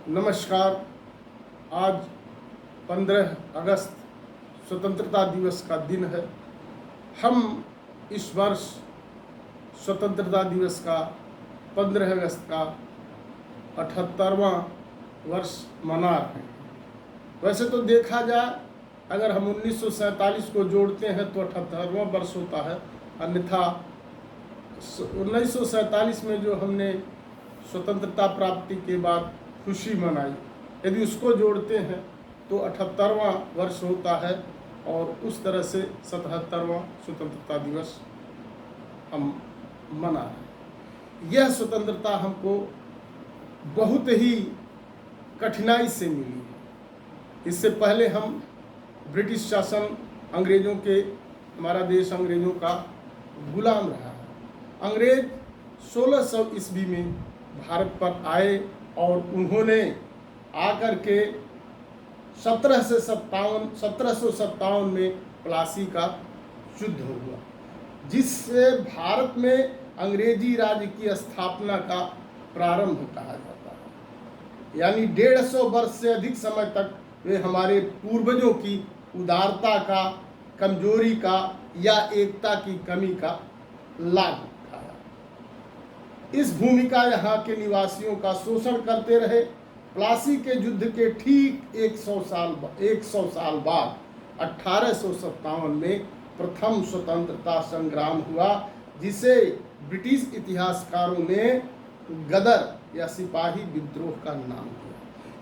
नमस्कार। आज 15 अगस्त स्वतंत्रता दिवस का दिन है। हम इस वर्ष स्वतंत्रता दिवस का 15 अगस्त का 78वां वर्ष मना रहे हैं। वैसे तो देखा जाए, अगर हम 1947 को जोड़ते हैं तो 78वां वर्ष होता है। अन्यथा 1947 में जो हमने स्वतंत्रता प्राप्ति के बाद खुशी मनाई, यदि उसको जोड़ते हैं तो 78वां वर्ष होता है और उस तरह से 77वां स्वतंत्रता दिवस हम मना रहे हैं। यह स्वतंत्रता हमको बहुत ही कठिनाई से मिली है। इससे पहले हम ब्रिटिश शासन, अंग्रेज़ों के, हमारा देश अंग्रेज़ों का गुलाम रहा है। अंग्रेज 1600 ईस्वी में भारत पर आए और उन्होंने आकर के 1757 में प्लासी का युद्ध हुआ, जिससे भारत में अंग्रेजी राज की स्थापना का प्रारंभ कहा जाता है। यानी 150 वर्ष से अधिक समय तक वे हमारे पूर्वजों की उदारता का, कमजोरी का या एकता की कमी का लाभ उठाया। इस भूमिका यहाँ के निवासियों का शोषण करते रहे। प्लासी के युद्ध के ठीक 100 साल बाद 1857 में प्रथम स्वतंत्रता संग्राम हुआ, जिसे ब्रिटिश इतिहासकारों ने गदर या सिपाही विद्रोह का नाम दिया।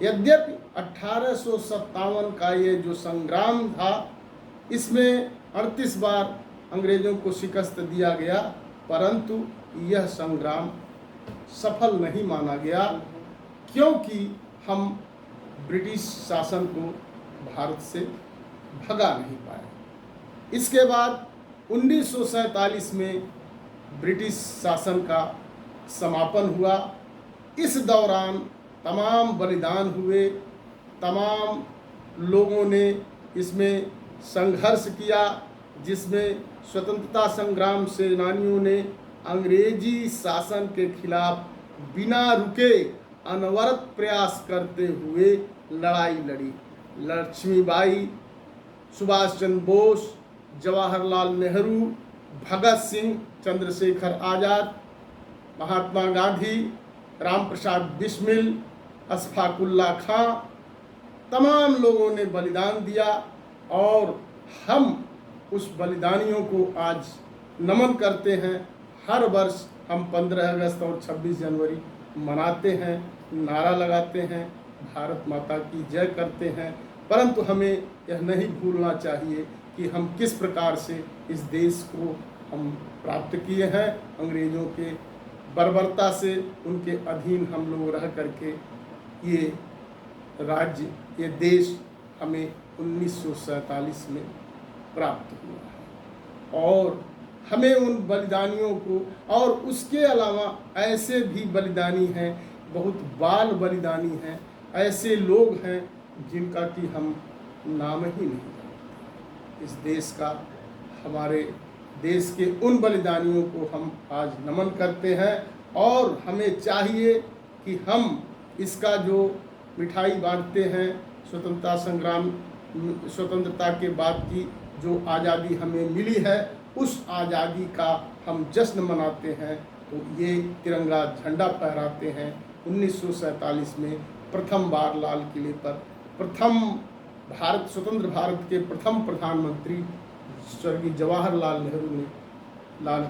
यद्यपि 1857 का ये जो संग्राम था, इसमें 38 बार अंग्रेजों को शिकस्त दिया गया, परंतु यह संग्राम सफल नहीं माना गया, क्योंकि हम ब्रिटिश शासन को भारत से भगा नहीं पाए। इसके बाद 1947 में ब्रिटिश शासन का समापन हुआ। इस दौरान तमाम बलिदान हुए, तमाम लोगों ने इसमें संघर्ष किया, जिसमें स्वतंत्रता संग्राम सेनानियों ने अंग्रेजी शासन के खिलाफ बिना रुके अनवरत प्रयास करते हुए लड़ाई लड़ी। लक्ष्मीबाई, सुभाष चंद्र बोस, जवाहरलाल नेहरू, भगत सिंह, चंद्रशेखर आज़ाद, महात्मा गांधी, राम प्रसाद बिस्मिल, अशफाक उल्लाह खां, तमाम लोगों ने बलिदान दिया और हम उस बलिदानियों को आज नमन करते हैं। हर वर्ष हम 15 अगस्त और 26 जनवरी मनाते हैं, नारा लगाते हैं, भारत माता की जय करते हैं, परंतु हमें यह नहीं भूलना चाहिए कि हम किस प्रकार से इस देश को हम प्राप्त किए हैं। अंग्रेज़ों के बर्बरता से, उनके अधीन हम लोग रह करके ये राज्य, ये देश हमें 1947 में प्राप्त हुआ है। और हमें उन बलिदानियों को, और उसके अलावा ऐसे भी बलिदानी हैं, बहुत बाल बलिदानी हैं, ऐसे लोग हैं जिनका कि हम नाम ही नहीं जानते। इस देश का, हमारे देश के उन बलिदानियों को हम आज नमन करते हैं और हमें चाहिए कि हम इसका जो मिठाई बांटते हैं, स्वतंत्रता संग्राम, स्वतंत्रता के बाद की जो आज़ादी हमें मिली है, उस आज़ादी का हम जश्न मनाते हैं। तो ये तिरंगा झंडा फहराते हैं। 1947 में प्रथम बार लाल किले पर स्वतंत्र भारत के प्रथम प्रधानमंत्री स्वर्गीय जवाहरलाल नेहरू ने लाल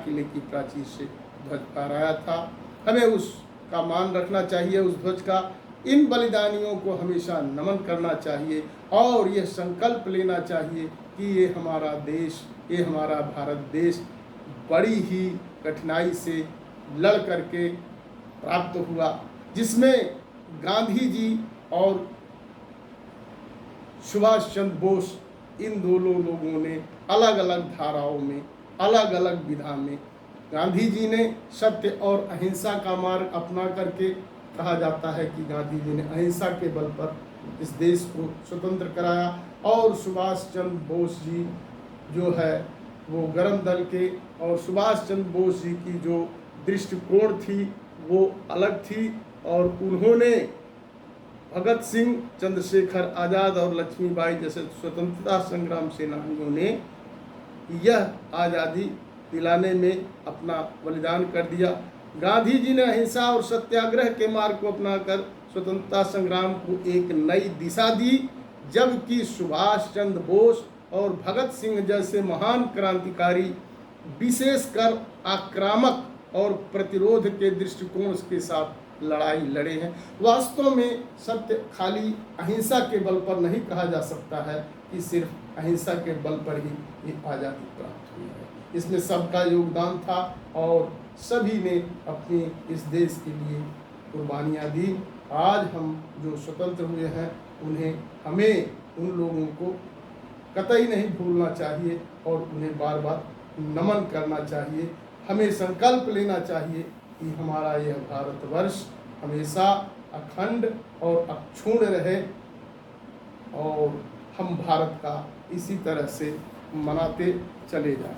किले की प्राचीर से ध्वज फहराया था। हमें उसका मान रखना चाहिए, उस ध्वज का। इन बलिदानियों को हमेशा नमन करना चाहिए और यह संकल्प लेना चाहिए कि ये हमारा देश, ये हमारा भारत देश बड़ी ही कठिनाई से लड़ करके प्राप्त हुआ, जिसमें गांधी जी और सुभाष चंद्र बोस, इन दोनों लोगों ने अलग अलग धाराओं में, अलग अलग विधा में, गांधी जी ने सत्य और अहिंसा का मार्ग अपना करके, कहा जाता है कि गांधी जी ने अहिंसा के बल पर इस देश को स्वतंत्र कराया, और सुभाष चंद्र बोस जी जो है वो गरम दल के, और सुभाष चंद्र बोस जी की जो दृष्टिकोण थी वो अलग थी और उन्होंने भगत सिंह, चंद्रशेखर आज़ाद और लक्ष्मीबाई जैसे स्वतंत्रता संग्राम सेनानियों ने यह आज़ादी दिलाने में अपना बलिदान कर दिया। गांधी जी ने अहिंसा और सत्याग्रह के मार्ग को अपनाकर स्वतंत्रता संग्राम को एक नई दिशा दी, जबकि सुभाष चंद्र बोस और भगत सिंह जैसे महान क्रांतिकारी विशेषकर आक्रामक और प्रतिरोध के दृष्टिकोण के साथ लड़ाई लड़े हैं। वास्तव में सत्य खाली अहिंसा के बल पर नहीं कहा जा सकता है कि सिर्फ अहिंसा के बल पर ही ये आज़ादी प्राप्त हुई है। इसमें सबका योगदान था और सभी ने अपनी इस देश के लिए कुर्बानियाँ दी। आज हम जो स्वतंत्र हुए हैं हमें उन लोगों को कतई नहीं भूलना चाहिए और उन्हें बार बार नमन करना चाहिए। हमें संकल्प लेना चाहिए कि हमारा यह भारतवर्ष हमेशा अखंड और अक्षुण्ण रहे और हम भारत का इसी तरह से मनाते चले जाएं।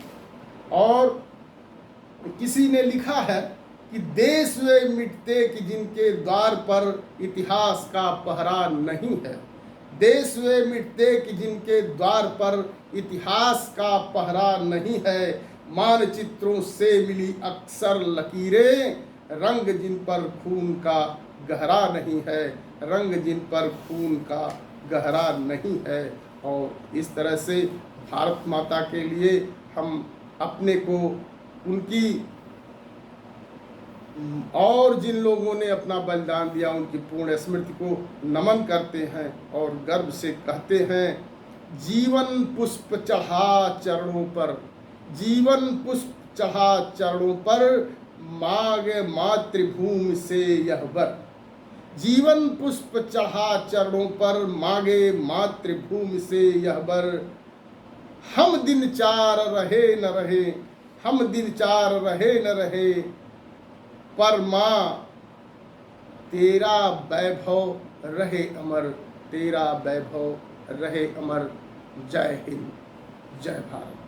और किसी ने लिखा है कि देश वे मिटते कि जिनके द्वार पर इतिहास का पहरा नहीं है। देश वे मिटते कि जिनके द्वार पर इतिहास का पहरा नहीं है। मानचित्रों से मिली अक्सर लकीरें, रंग जिन पर खून का गहरा नहीं है, रंग जिन पर खून का गहरा नहीं है। और इस तरह से भारत माता के लिए हम अपने को उनकी और जिन लोगों ने अपना बलिदान दिया उनकी पूर्ण स्मृति को नमन करते हैं और गर्व से कहते हैं, जीवन पुष्प चढ़ा चरणों पर, जीवन पुष्प चढ़ा चरणों पर, मांगे मातृभूमि से यह वर। जीवन पुष्प चढ़ा चरणों पर, मांगे मातृभूमि से यह वर। हम दिन चार रहे न रहे, हम दिन चार रहे न रहे, पर माँ तेरा वैभव रहे अमर, तेरा वैभव रहे अमर। जय हिंद, जय भारत।